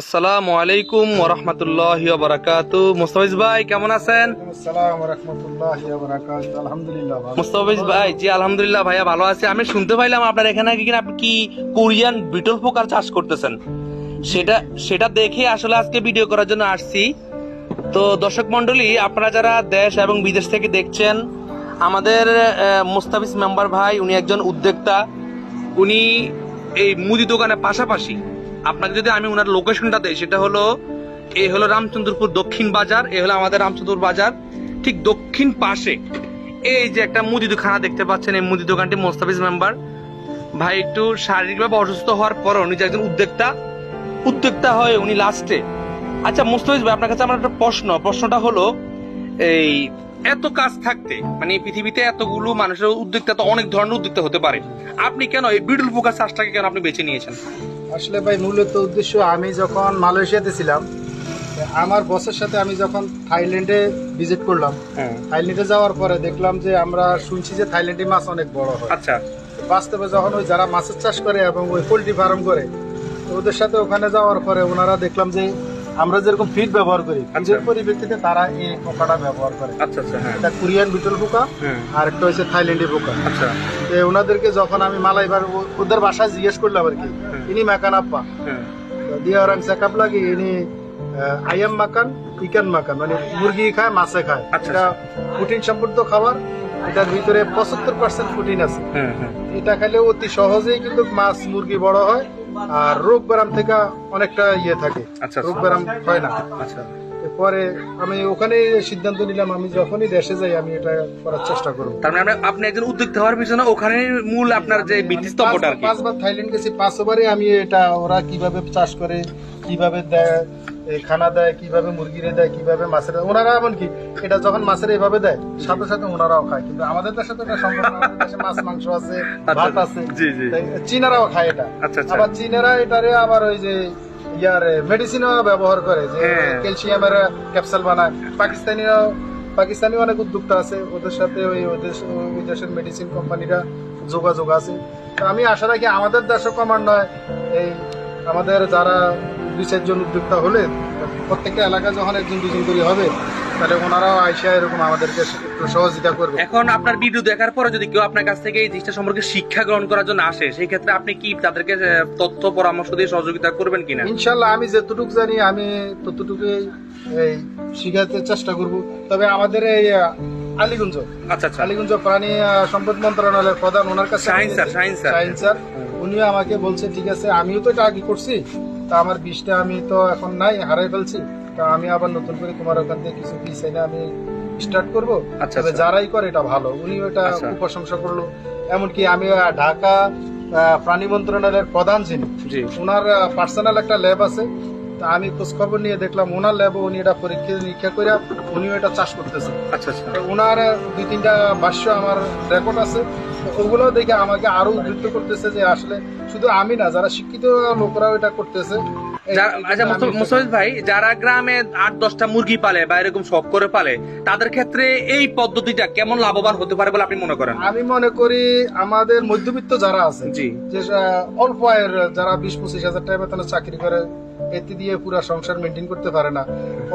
আসসালামু আলাইকুম ওয়া রাহমাতুল্লাহি ওয়া বারাকাতুহু। মুস্তাফিজ ভাই কেমন আছেন? আসসালামু আলাইকুম ওয়া রাহমাতুল্লাহি ওয়া বারাকাতুহু। আলহামদুলিল্লাহ ভালো। মুস্তাফিজ ভাই, জি আলহামদুলিল্লাহ ভাইয়া ভালো আছি। আমি শুনতে পাইলাম আপনার এখানে কিনা আপনি কি কোরিয়ান বিটল পোকার চাষ করতেছেন। সেটা দেখে আসলে আজকে ভিডিও করার জন্য আসছি। তো দর্শক মণ্ডলী, আপনারা যারা দেশ এবং বিদেশ থেকে দেখছেন, আমাদের মুস্তাফিজ মেম্বার ভাই উনি একজন উদ্যোক্তা। উনি এই মুদি দোকানের পাশাপাশি আপনাকে যদি আমি ওনার লোকেশনটা দেই, সেটা হলো এই হলো রামচন্দ্রপুর দক্ষিণ বাজার, এই হলো আমাদের রামচন্দ্রপুর বাজার, ঠিক দক্ষিণ পাশে এই যে একটা মুদি দোকান দেখতে পাচ্ছেন, এই মুদি দোকানটি মুস্তাফিজ মেম্বার ভাই একটু শারীরিকভাবে অসুস্থ হওয়ার পরও উনি যে একজন উদ্যোক্তা হয় উনি লাস্টে। আচ্ছা মুস্তাফিজ ভাই, আপনার কাছে আমার একটা প্রশ্নটা হলো, এই এত কাজ থাকতে মানে এই পৃথিবীতে এতগুলো মানুষের উদ্যোক্তা, তো অনেক ধরনের উদ্যোক্তা হতে পারে, আপনি কেন এই বিটল পোকার চাষটাকে কেন আপনি বেছে নিয়েছেন? আসলে ভাই মূলত উদ্দেশ্য, আমি যখন মালয়েশিয়াতে ছিলাম, আমার বসের সাথে আমি যখন থাইল্যান্ডে ভিজিট করলাম, থাইল্যান্ডে যাওয়ার পরে দেখলাম যে আমরা শুনছি যে থাইল্যান্ডে মাছ অনেক বড় হয়। আচ্ছা, বাস্তবে যখন ওই যারা মাছের চাষ করে এবং ওই পোল্ট্রি ফার্ম করে, তো ওদের সাথে ওখানে যাওয়ার পরে ওনারা দেখলাম যে আমরা যেরকম ফিড ব্যবহার করি, ফিডের পরিপ্রেক্ষিতে তারা এই পোকাটা ব্যবহার করে। আচ্ছা, আচ্ছা, হ্যাঁ, এটা কোরিয়ান বিটল পোকা, আর একটা হচ্ছে থাইল্যান্ডি পোকা। আচ্ছা, ওনাদেরকে যখন আমি মালাইবার ওদের বাসায় জিজ্ঞেস করলাম আর কি, ইনি মাকান আপ্পা দিয়ে ওরাং চেকআপ লাগে, ইনি আইয়াম মাকান ইকান মাকান, মানে মুরগি খায় মাছে খায়। এটা প্রোটিন সমৃদ্ধ খাবার, এটার ভিতরে 75% প্রোটিন আছে। এটা খেলে অতি সহজেই কিন্তু মাছ মুরগি বড় হয়, আর রোগ ব্যারাম থেকে অনেকটা থাকে, রোগ ব্যারাম হয় না। পরে আমি ওখানে সিদ্ধান্ত নিলাম, আমি যখনই দেশে যাই আমি এটা করার চেষ্টা করবো। তার মানে আপনি একজন উদ্যোক্তা হওয়ার পিছনে ওখানে মূল আপনার যে ভিত্তিস্তম্ভটা। 5বার থাইল্যান্ড গেছি, 5বারই আমি এটা ওরা কিভাবে চাষ করে, কিভাবে দেয় খানা দেয়, কিভাবে মুরগিরে দেয়, কিভাবে মাছের, ওনারা এমনকি এটা যখন মাছের এইভাবে দেয় সাথে সাথে ওনারাও খায়। কিন্তু আমাদের দেশে তো এটা সম্ভব না, আমাদের দেশে মাছ মাংস আছে, ভাত আছে। চীনারাও খায় এটা। আবার চীনারা এটারে আবার ওই যে মেডিসিনও ব্যবহার করে, যে ক্যালসিয়ামের ক্যাপসুল বানায়। পাকিস্তানি অনেক উদ্যোক্তা আছে, ওদের সাথে ওই দেশের মেডিসিন কোম্পানিরা যোগাযোগ আছে। তো আমি আশা রাখি আমাদের দেশও কমার নয়, এই আমাদের যারা 2-4 জন উদ্যোক্তা হলে প্রত্যেকটা এলাকা যখন 1-2 করে হবে, তাহলে ওনারাও আইসা এরকম আমাদেরকে একটু সহযোগিতা করবে। এখন আপনার ভিডিও দেখার পরে যদি কেউ আপনার কাছ থেকে এই জিনিসটা সম্পর্কে শিক্ষা গ্রহণ করার জন্য আসে, সেই ক্ষেত্রে আপনি কি তাদেরকে তথ্য পরামর্শ দিয়ে সহযোগিতা করবেন কিনা? ইনশাল্লাহ আমি যতটুকু জানি আমি ততটুকু এই শিখাতে চেষ্টা করব। তবে আমাদের এই আলীগঞ্জ, আলীগঞ্জ প্রাণী সম্পদ মন্ত্রণালয়ের প্রধান, ওনার কাছে শাহিন স্যার, উনিও আমাকে বলছে ঠিক আছে, আমিও তো এটা আগে করছি, তা আমার বিষটা আমি তো এখন নাই, হারাই ফেলছি, তা আমি আবার নতুন করে তোমার ওখান থেকে কিছু পিস এনে আমি স্টার্ট করবো। তবে যারাই করে এটা ভালো, উনি ওটা খুব প্রশংসা করলো। এমনকি আমি ঢাকা প্রাণী মন্ত্রণালয়ের প্রধান যিনি, ওনার পার্সোনাল একটা ল্যাব আছে, তা আমি খোঁজ খবর নিয়ে দেখলাম ওনার ল্যাবে উনি এটা পরীক্ষা নিরীক্ষা করে উনিও এটা চাষ করতেছে। ওনার 2-3টা ভাষ্য আমার রেকর্ড আছে, ওগুলো দেখে আমাকে আরো উদ্বুদ্ধ করতেছে যে আসলে শুধু আমি না, যারা শিক্ষিত লোকরাও এটা করতেছে। আচ্ছা মুস্তাফিজ ভাই, যারা গ্রামে 8-10টা মুরগি পালে বা এরকম শখ করে পালে, তাদের ক্ষেত্রে এই পদ্ধতিটা কেমন লাভবান হতে পারে বলে আপনি মনে করেন? আমি মনে করি আমাদের মধ্যবিত্ত যারা আছে, যে অল্প আয়ের, যারা 20-25 হাজার টাকা বেতনে চাকরি করে, এতে দিয়ে পুরো সংসার মেনটেন করতে পারে না,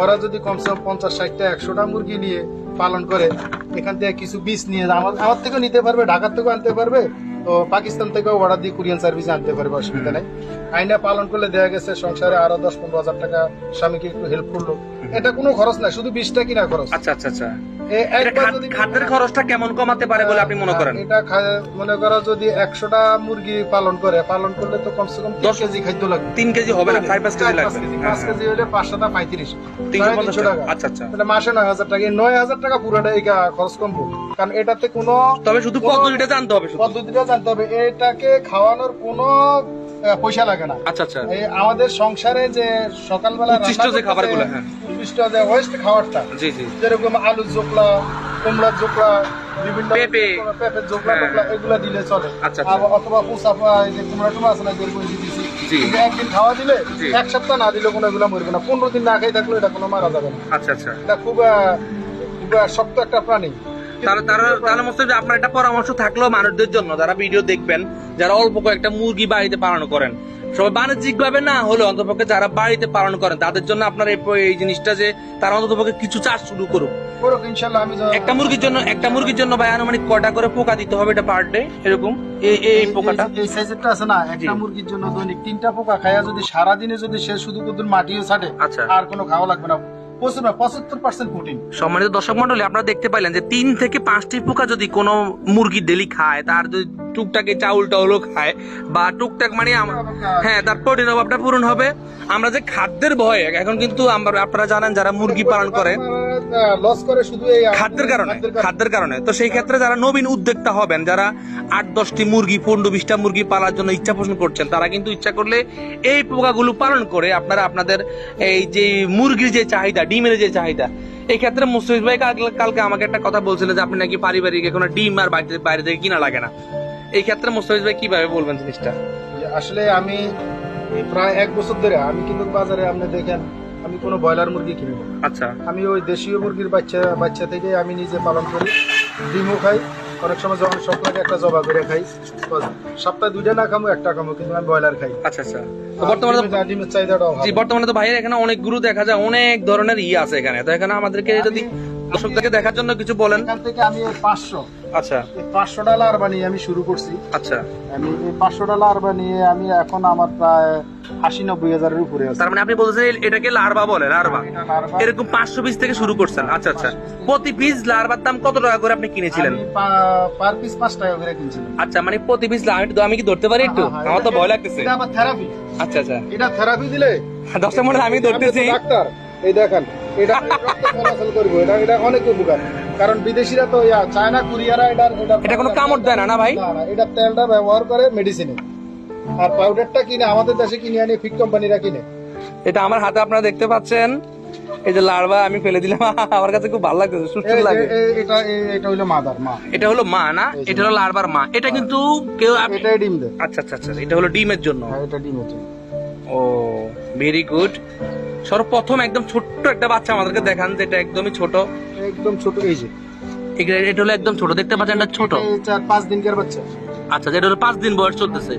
ওরা যদি কমসে কম 50-60টা 100টা মুরগি নিয়ে পালন করে, এখান থেকে কিছু বীজ নিয়ে আমার থেকেও নিতে পারবে, ঢাকার থেকেও আনতে পারবে, তো পাকিস্তান থেকেও অর্ডার দিয়ে কুরিয়ান সার্ভিসে আনতে পারবে, অসুবিধা নাই। আইনা পালন করলে দেখা গেছে সংসারে আরো 10-15 হাজার টাকা স্বামীকে একটু হেল্প করলো। এটা কোনো খরচ নাই, শুধু বীজটা কিনা খরচ। আচ্ছা, খাদ্যের খরচটা কেমন কমাতে পারে বলে আপনি মনে করেন? এটা মনে করো যদি 100টা মুরগি পালন করলে তো কমসে কম 10 কেজি খাদ্য লাগবে। 3 কেজি হবে না, 4-5 কেজি লাগবে। 5 কেজি হলে 5-7 35, 350 টাকা। আচ্ছা, তাহলে মাসে 9,000 টাকা, 9,000 টাকা পুরোটা এই খরচ কমবো। কারণ এটাতে কোনো, তবে শুধু পদ্ধতিটা জানতে হবে, এটাকে খাওয়ানোর কোনো পয়সা লাগে না। আচ্ছা, আমাদের সংসারে যে সকালবেলা উচ্ছিষ্ট যে খাবারগুলো, উচ্ছিষ্ট যে ওয়েস্ট খাবারটা, যেরকম আলু জোকলা, কুমড়ার জোকলা, বিভিন্ন পেঁপের জোকলা টোকলা, এগুলা দিলে চলে। অথবা পুষাফা, যে কুমড়া টুমা আছে না, যেরকম দিয়েছি, একদিন খাওয়া দিলে 1 সপ্তাহ না দিলে কোনো এগুলা মরবে না। 15 দিন না খাই থাকলে এটা কোনো মারা যাবে না। আচ্ছা, এটা খুব শক্ত একটা প্রাণী। তাহলে মোস্তাফিজ ভাই, আপনার একটা পরামর্শ থাকলো মানুষদের জন্য যারা ভিডিও দেখবেন, যারা অল্প কয়েকটা মুরগি বাড়িতে পালন করেন, সবাই বাণিজ্যিক ভাবে না হলে অন্তপক্ষে যারা বাড়িতে পালন করেন তাদের জন্য আপনার এই জিনিসটা যে তারা অন্তপক্ষে কিছু চাষ শুরু করুক। ইনশাআল্লাহ। আমি একটা মুরগির জন্য ভাই আনুমানিক কয়টা করে পোকা দিতে হবে এটা পার ডে এরকম? এই পোকাটা এই সাইজেরটা আছে না, একটা মুরগির জন্য দৈনিক 3টা পোকা খায়া যদি সারা দিনে যদি সে শুধু মাটিও ছাড়ে, আচ্ছা, আর কোনো খাওয়া লাগবে না, 75% প্রোটিন। সম্মানিত দর্শক মন্ডলী, আপনারা দেখতে পাইলেন যে 3 থেকে 5টি পোকা যদি কোনো মুরগি ডেলি খায়, তার যদি টুকটাকে চাউল টাউলও খায় বা টুকটাক মানে হ্যাঁ তার প্রোটিন অভাবটা পূরণ হবে। আমরা যে খাদ্যের ভয়ে এখন কিন্তু আপনারা জানেন যারা মুরগি পালন করে লস করে শুধু এই খাদ্যের কারণে। তো সেই ক্ষেত্রে যারা নবীন উদ্যোক্তা হবেন, যারা 8-10টি মুরগি 15-20টা মুরগি পালার জন্য ইচ্ছা পোষণ করছেন, তারা কিন্তু ইচ্ছা করলে এই পোকাগুলো পালন করে আপনারা আপনাদের এই যে মুরগির যে চাহিদা, ডিমের যে চাহিদা, এই ক্ষেত্রে মুস্তাফিজ ভাই কালকে আমাকে একটা কথা বলছিলেন যে আপনি নাকি পারিবারিক এখন ডিম আর বাইরে থেকে কিনা লাগে না। এই ক্ষেত্রে মুস্তাফিজ ভাই কিভাবে বলবেন জিনিসটা? আসলে আমি প্রায় 1 বছর ধরে আমি কিন্তু বাজারে আপনি দেখেন আমি কোনো ব্রয়লার মুরগি কিনি না। আচ্ছা, আমি ওই দেশীয় মুরগির বাচ্চা থেকে আমি নিজে পালন করি, ডিমও খাই, অনেক সময় যখন শখ লাগে একটা জবা করে খাই, সপ্তাহে 2টা না খামো, একটা খামো, কিন্তু আমি ব্রয়লার খাই। আচ্ছা। ডিমের চাহিদাটাও বর্তমানে তো ভাইয়ের এখানে অনেকগুলো দেখা যায়, অনেক ধরনের আছে এখানে। তো এখানে আমাদেরকে যদি দর্শকদেরকে দেখার জন্য কিছু বলেন। এখান থেকে আমি 500 আচ্ছা $500 বানিয়ে আমি শুরু করছি। আচ্ছা, আমি এই $500 বানিয়ে আমি এখন আমার প্রায় 80-90 হাজারের উপরে আছে। তার মানে আপনি বলছেন এটাকে লার্ভা বলে? লার্ভা এরকম 500 পিস থেকে শুরু করছেন? আচ্ছা। প্রতি পিস লার্ভার দাম কত টাকা করে আপনি কিনেছিলেন? পার পিস 5 টাকা করে কিনছিলাম। আচ্ছা, মানে প্রতি পিস আমি কি ধরতে পারি একটু? আমার তো ভয় লাগতেছে। এটা আবার থেরাপি। আচ্ছা, এটা থেরাপি দিলে দর্শক মনে আমি ধরতেছি। ডাক্তার এই দেখেন, এটা রক্ত চলাচল করবে, এটা অনেক উপকার। কারণ বিদেশিরা তো চায়না কুরিয়ারা এটা কোনো কামড় দেয় না ভাই? না, এটা তেলটা ব্যবহার করে মেডিসিনে, আর পাউডারটা কিনে আমাদের দেশে কিনে আনি ফিক কোম্পানিরা কিনে। এটা আমার হাতে আপনারা দেখতে পাচ্ছেন, এই যে লার্ভা আমি ফেলে দিলাম। আমার কাছে খুব ভালো লাগতেছে, সুন্দর লাগে। এটা হলো মাদার মা, এটা হলো মা না, এটা হলো লার্ভার মা। এটা কিন্তু কেউ এটাই ডিম দেয়। আচ্ছা, এটা হলো ডিমের জন্য। এটা ডিমের জন্য। ও ভেরি গুড। সর্বপ্রথম একদম ছোট্ট একটা বাচ্চা আমাদেরকে দেখান, যেটা একদমই ছোট। একদম ছোট, এই যে এটা হলো একদম ছোট, দেখতে পাচ্ছেন এটা ছোট। 4-5 দিনকার বাচ্চা। আচ্ছা, যেটা হলো 5 দিন বয়স চলতেছে।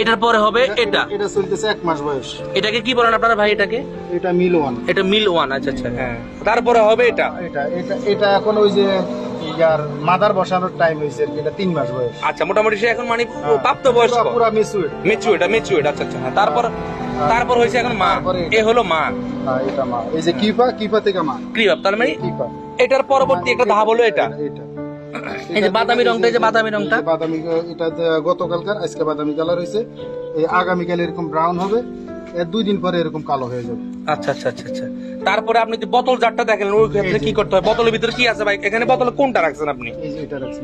এটার পরে হবে এটা চলতেছে 1 মাস বয়স। এটাকে কি বলেন আপনারা ভাই? এটা মিল ওয়ান। এটা মিল ওয়ান। আচ্ছা, হ্যাঁ। তারপরে হবে এটা এখন ওই যে ইয়ার মাদার বসানোর টাইম হয়েছে, এটা 3 মাস বয়স। আচ্ছা, মোটামুটি সে এখন মানে প্রাপ্ত বয়স্ক, পুরো ম্যাচিউরড। আচ্ছা। তারপর হয়েছে এখন মা। এ হলো মা। এটা মা। এই যে কিপা থেকে মা। ক্রিপ, তার মানে এটার পরবর্তী একটা ধাপ হলো এটা। এই যে বাদামি রংটা, বাদামি, এটা গতকালকার, আজকে বাদামি কালার হয়েছে, এই আগামীকাল এরকম ব্রাউন হবে, 2 দিন পরে এরকম কালো হয়ে যাবে। আচ্ছা। তারপরে আপনি যে বোতল জারটা দেখেন, ওই ক্ষেত্রে কি করতে হয়? বোতলের ভিতরে কি আছে ভাই? এখানে বোতলে কোনটা রাখছেন আপনি? এই যে এটা রাখছি।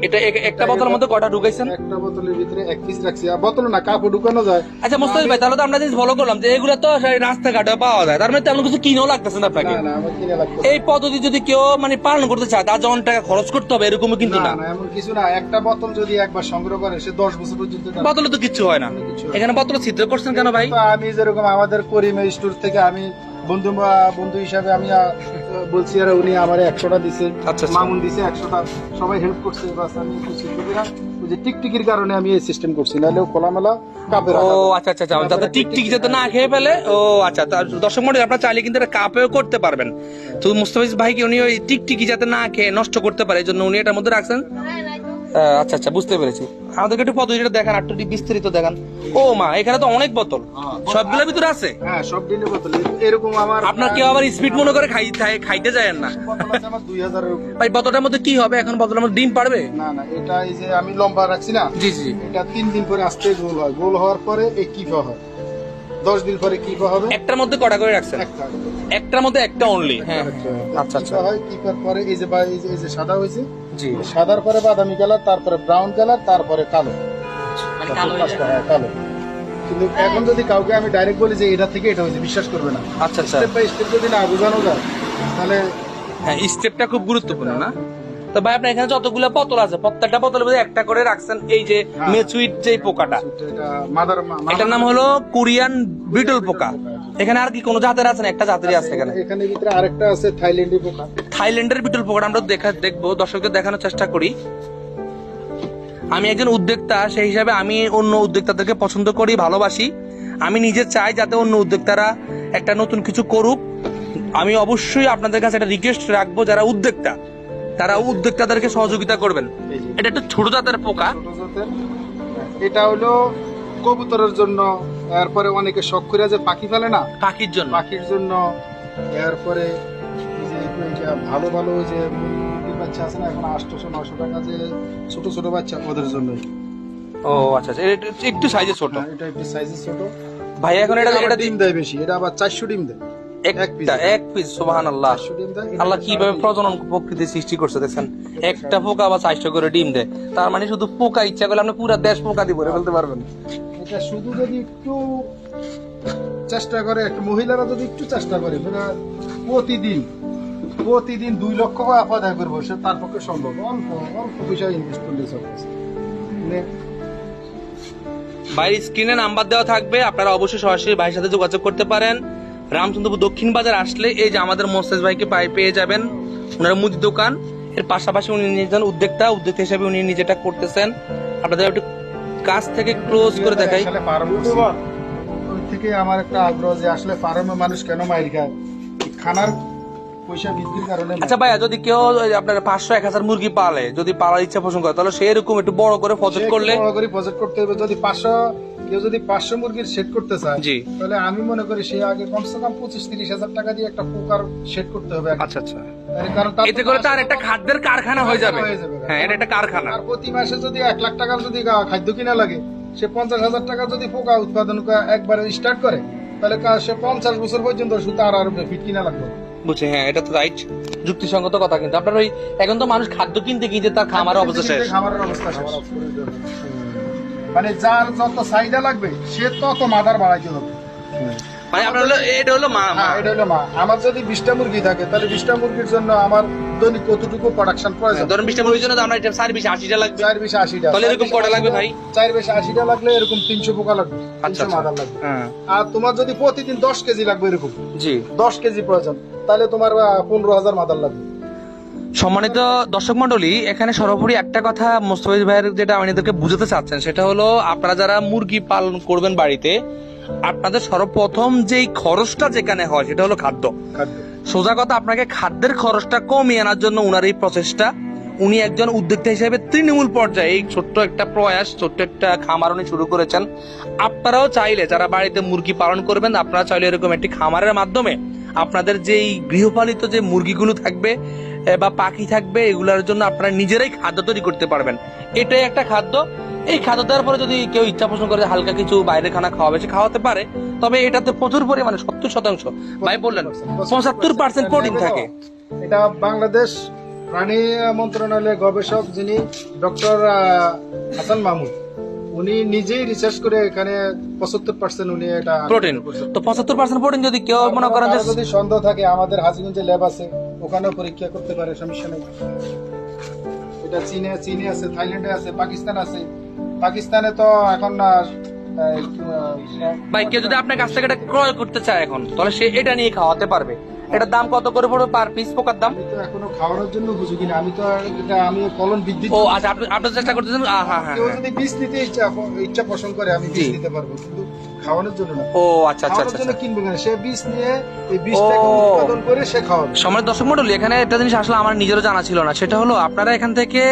এটা একটা বোতলের মধ্যে কয়টা ঢুকাইছেন? একটা বোতলের ভিতরে 1 পিস রাখছি। আর বোতল না, কাপড় ঢুকানো যায়। আচ্ছা মুস্তাফিজ ভাই, তাহলে তো আমরা জিনিস ফলো করলাম যে এগুলো তো রাস্তাঘাটে পাওয়া যায়, তার মানে তেমন কিছু কিনেও লাগতেছে না আপনাকে? না, আমার কিনে লাগতেছে। এই পদ্ধতি যদি কেউ মানে পালন করতে চায়, তার যেমন টাকা খরচ করতে হবে এরকমও কিন্তু না। এমন কিছু না। একটা বোতল যদি একবার সংগ্রহ করে, সে 10 বছর পর্যন্ত। বোতলে তো কিছু হয় না। এখানে বোতলে ছিদ্র করছেন কেন ভাই? আমি যেরকম আমাদের করিমে স্টোর থেকে আমি বন্ধু হিসাবে আমি বলছি, আর উনি আমার 100টা দিছে, মামুন দিছে 100টা, সবাই হেল্প করছে। বাস আমি যে টিকটিকির কারণে আমি এই সিস্টেম করছি, নাহলে খোলামেলা কাপে। ও আচ্ছা, যাতে টিকটিক যাতে না খেয়ে ফেলে। ও আচ্ছা, দর্শক মণ্ডলী আপনারা চাইলে কিন্তু এটা কাপেও করতে পারবেন। তো মুস্তাফিজ ভাই কি উনি ওই টিকটিকি যাতে না খেয়ে নষ্ট করতে পারে, এই জন্য উনি এটার মধ্যে রাখছেন। আচ্ছা, বুঝতে পেরেছি। আমাদেরকে একটু পদ্ধতিটা দেখান, একটু বিস্তারিত দেখান। ও মা, এখানে তো অনেক বোতল, সবগুলোর ভিতরে আছে? হ্যাঁ, সব দিনের বোতল এরকম। আমার আপনার কেউ আবার স্পিড মনে করে খাইতে যায় না? আমার 2000 এর উপরে। ভাই বোতলটার মধ্যে কি হবে এখন? বোতলের মধ্যে ডিম পারবে? না, এটা এই যে আমি লম্বা রাখছি না। জি। এটা 3 দিন পরে আস্তে গোল হয়, গোল হওয়ার পরে এই কিফা হয়, 10 দিন পরে কিফা হবে। একটার মধ্যে কটা করে রাখছেন? একটার মধ্যে একটা অনলি। হ্যাঁ, আচ্ছা। হয় কিফার পরে এই যে সাদা হয়েছে, জি, সাদার পরে বাদামি কালার, তারপরে ব্রাউন কালার, তারপরে কালো। মানে কালো। কিন্তু এখন যদি কাউকে আমি ডাইরেক্ট বলি যে এটা থেকে এটা হয়েছে, বিশ্বাস করবে না। আচ্ছা। স্টেপ বাই স্টেপ যদি না বোঝানো যায়, তাহলে হ্যাঁ, স্টেপটা খুব গুরুত্বপূর্ণ না? তো ভাই আপনার এখানে যতগুলো বোতল আছে, প্রত্যেকটা বোতলের মধ্যে একটা করে রাখছেন এই যে মেচুইট যে পোকাটা, এটার নাম হলো কোরিয়ান বিটল পোকা। এখানে আর কি কোনো জাতের আছে না? একটা জাতেরই আছে এখানে। এখানে ভিতরে আরেকটা আছে থাইল্যান্ডি পোকা। থাইল্যান্ডের বিটল পোকাটা আমরা দেখবো, দর্শকদের দেখানোর চেষ্টা করি। আমি একজন উদ্যোক্তা, সেই হিসাবে আমি অন্য উদ্যোক্তাদেরকে পছন্দ করি, ভালোবাসি। আমি নিজে চাই যাতে অন্য উদ্যোক্তারা একটা নতুন কিছু করুক। আমি অবশ্যই আপনাদের কাছে একটা রিকোয়েস্ট রাখবো, যারা উদ্যোক্তা তারা উদ্যোক্তাদেরকে সহযোগিতা করবেন। এটা একটা ছোট জাতের পোকা, এটা হলো কবুতরের জন্য, এরপরে অনেকে শখ করে যে পাখি ফেলে না, পাখির জন্য। পাখির জন্য, এরপরে ভালো ভালো ওই যে মুরগির বাচ্চা আছে না এখন 800-900 টাকা, যে ছোট ছোট বাচ্চা ওদের জন্য। ও আচ্ছা আচ্ছা, এটা একটু সাইজে ছোট। এটা একটু সাইজে ছোট ভাই। এখন এটা ডিম দেয় বেশি, এটা আবার 400 ডিম দেয় এক পিস। সুবহানাল্লাহ, আল্লাহ কিভাবে প্রজনন প্রকৃতি সৃষ্টি করছে দেখছেন। একটা পোকা আবার 400 করে ডিম দেয়। তার মানে শুধু পোকা ইচ্ছা করলে আপনি পুরো দেশ পোকা দিয়ে ভরে ফেলতে পারবেন। এটা শুধু যদি একটু চেষ্টা করে, একটা মহিলারা যদি একটু চেষ্টা করে, প্রতিদিন 2 লক্ষ টাকা আদায় করবো, সে তার পক্ষে সম্ভব। অল্প অল্প পয়সা ইনভেস্ট করলে সব ভাইয়ের স্ক্রিনে নাম্বার দেওয়া থাকবে, আপনারা অবশ্যই সরাসরি ভাইয়ের সাথে যোগাযোগ করতে পারেন। রামচন্দ্রপুর দক্ষিণ বাজার আসলে এই যে আমাদের মোস্তাজ ভাইকে পেয়ে যাবেন। ওনার মুদি দোকান, এর পাশাপাশি উনি নিজের উদ্যোক্তা হিসেবে উনি নিজেটা করতেছেন। আপনাদের একটু কাছ থেকে ক্লোজ করে দেখাই। ওই থেকে আমার একটা আগ্রহ যে আসলে ফার্মে মানুষ কেন মাইর খায়, খানার পয়সা বৃদ্ধির কারণে। আচ্ছা ভাইয়া, যদি কেউ আপনার 500-1000 মুরগি পালে, যদি পালার ইচ্ছা পোষণ করে, তাহলে সে এরকম একটু বড় করে ফজেট করলে, বড় করে ফজেট করতে হবে। যদি 500 মুরগির সেট করতে চায়, তাহলে আমি মনে করি সে আগে কমসে কম 25-30 হাজার টাকা দিয়ে একটা পোকার সেট করতে হবে। আচ্ছা আচ্ছা, কারণ এতে করে তার একটা খাদ্যের কারখানা হয়ে যাবে। হ্যাঁ, এটা একটা কারখানা। আর প্রতি মাসে যদি 1 লাখ টাকার যদি খাদ্য কিনা লাগে, সে 50,000 টাকা যদি পোকা উৎপাদন একবারে স্টার্ট করে, তাহলে সে 50 বছর পর্যন্ত শুধু আর ফিট কিনা লাগবে। বুঝছি, হ্যাঁ, এটা তো রাইট, যুক্তিসঙ্গত কথা। কিন্তু আপনার ওই এখন তো মানুষ খাদ্য কিনতে কিনতে তার খামারের অবস্থা শেষ। মানে যার যত চাহিদা লাগবে সে তত মাদার বাড়াইতে হবে। মানে আপনার এটা হলো মা। আমার যদি 20টা মুরগি থাকে, তাহলে 20টা মুরগির জন্য আমার দৈনিক কতটুকু প্রোডাকশন প্রয়োজন? ধরুন 20টা মুরগির জন্য আমরা 4-20-80টা লাগবে। 4-20-80টা, তাহলে এরকম কটা লাগবে ভাই? 4-20-80টা লাগলে এরকম 300 পোকা লাগবে, 300 মাদার লাগবে। আর তোমার যদি প্রতিদিন 10 কেজি লাগবে, এরকম 10 কেজি প্রয়োজন, তাহলে তোমার 15,000 মাদার লাগবে। সম্মানিত দর্শক মন্ডলী, এখানে সর্বোপরি একটা কথা মোস্তাফিজ ভাইয়ের যেটা আমাদেরকে বুঝাতে চাচ্ছেন, সেটা হলো আপনারা যারা মুরগি পালন করবেন বাড়িতে, আপনাদের সর্বপ্রথম যেই খরচটা যেখানে হয় সেটা হলো খাদ্য। সোজা কথা, আপনাকে খাদ্যের খরচটা কমিয়ে আনার জন্য উনার এই প্রচেষ্টা। উনি একজন উদ্যোক্তা হিসেবে তৃণমূল পর্যায়ে এই ছোট্ট একটা প্রয়াস, ছোট্ট একটা খামার উনি শুরু করেছেন। আপনারাও চাইলে যারা বাড়িতে মুরগি পালন করবেন, আপনারা চাইলে এরকম একটি খামারের মাধ্যমে আপনাদের যেই গৃহপালিত যে মুরগিগুলো থাকবে বা পাখি থাকবে, এগুলোর জন্য আপনারা নিজেরাই খাদ্য তৈরি করতে পারবেন। এটাই একটা খাদ্য। এই খাদ্য দেওয়ার পরে যদি কেউ ইচ্ছা পোষণ করে হালকা কিছু বাইরের খানা খাওয়াবে, সে খাওয়াতে পারে। তবে এটাতে প্রচুর পরিমাণে 70% ভাই বললেন 75% প্রোটিন থাকে। এটা বাংলাদেশ প্রাণী মন্ত্রণালয়ের গবেষক যিনি ডক্টর হাসান মাহমুদ, উনি নিজেই রিসার্চ করে এখানে 75% উনি এটা প্রোটিন। তো 75% প্রোটিন যদি কেউ মনে করেন যদি সন্দেহ থাকে, আমাদের হাজীগঞ্জে ল্যাব আছে, ওখানেও পরীক্ষা করতে পারে, সমস্যা নেই। এটা চীনে আছে, থাইল্যান্ডে আছে, পাকিস্তান আছে। পাকিস্তানে তো এখন ভাই কেউ যদি আপনার কাছ থেকে এটা ক্রয় করতে চায় এখন, তাহলে সে এটা নিয়ে খাওয়াতে পারবে। এটার দাম কত করে পড়বে পার পিস পোকার দাম? আমি তো এখনো খাওয়ানোর জন্য বুঝি না, আমি তো এটা আমি ফলন বৃদ্ধি। ও আচ্ছা, আপনি চেষ্টা করতেছেন। কেউ যদি বীজ নিতে ইচ্ছা পোষণ করে, আমি বীজ দিতে পারবো, কিন্তু খাওয়ানোর জন্য না। ও আচ্ছা আচ্ছা আচ্ছা, কিনবে কেন? সে বীজ নিয়ে এই বীজটাকে উৎপাদন করে সে খাওয়াবে। সম্মানিত দর্শক মণ্ডলী, এখানে একটা জিনিস আসলে আমার নিজেরও জানা ছিল না, সেটা হলো আপনারা এখান থেকে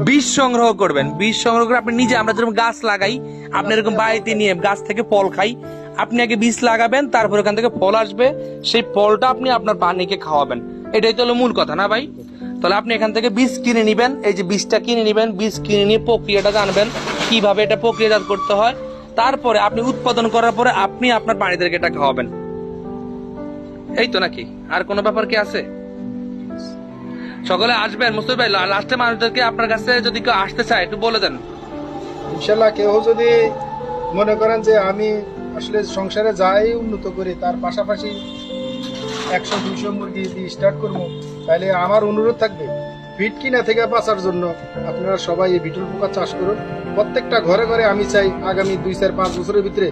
বীজ সংগ্রহ করবেন। বীজ সংগ্রহ করে আপনি নিজে, আমরা যেরকম গাছ লাগাই, আপনি এরকম বাড়িতে নিয়ে গাছ থেকে ফল খাই, আপনি আগে বীজ লাগাবেন, তারপর ওখান থেকে ফল আসবে, সেই ফলটা আপনি আপনার প্রাণীকে খাওয়াবেন। এটাই তো হলো মূল কথা না ভাই? তাহলে আপনি এখান থেকে বীজ কিনে নিবেন, এই যে বীজটা কিনে নিবেন, বীজ কিনে নিয়ে প্রক্রিয়াটা জানবেন কিভাবে এটা প্রক্রিয়াজাত করতে হয়। তারপরে আপনি উৎপাদন করার পরে আপনি আপনার প্রাণীদেরকে এটা খাওয়াবেন। এই তো নাকি? আর কোনো ব্যাপার কি আছে? সকলে আসবেন মুস্তাফিজ ভাই। লাস্টে মানুষদেরকে আপনার কাছে যদি কেউ আসতে চায় একটু বলে দেন। ইনশাল্লাহ কেউ যদি মনে করেন যে আমি আসলে সংসারে যাই উন্নত করি, তার পাশাপাশি 100-200 মুরগি দিয়ে স্টার্ট করবো, তাহলে আমার অনুরোধ থাকবে, ফিট কিনা থেকে বাঁচার জন্য আপনারা সবাই এই বিটল পোকা চাষ করুন। প্রত্যেকটা ঘরে ঘরে আমি চাই আগামী 2-4-5 বছরের ভিতরে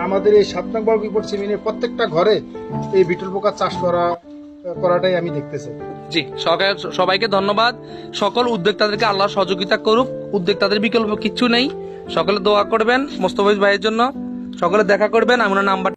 আমাদের এই 7 নং বিপদ সিমিনের প্রত্যেকটা ঘরে এই বিটল পোকা চাষ করা করাটাই আমি দেখতেছি। জি, সবাইকে ধন্যবাদ। সকল উদ্যোক্তাদেরকে আল্লাহ সহযোগিতা করুক। উদ্যোক্তাদের বিকল্প কিচ্ছু নেই। সকলে দোয়া করবেন মোস্তফা ভাইয়ের জন্য, সকলে দেখা করবেন। আমরা নাম্বার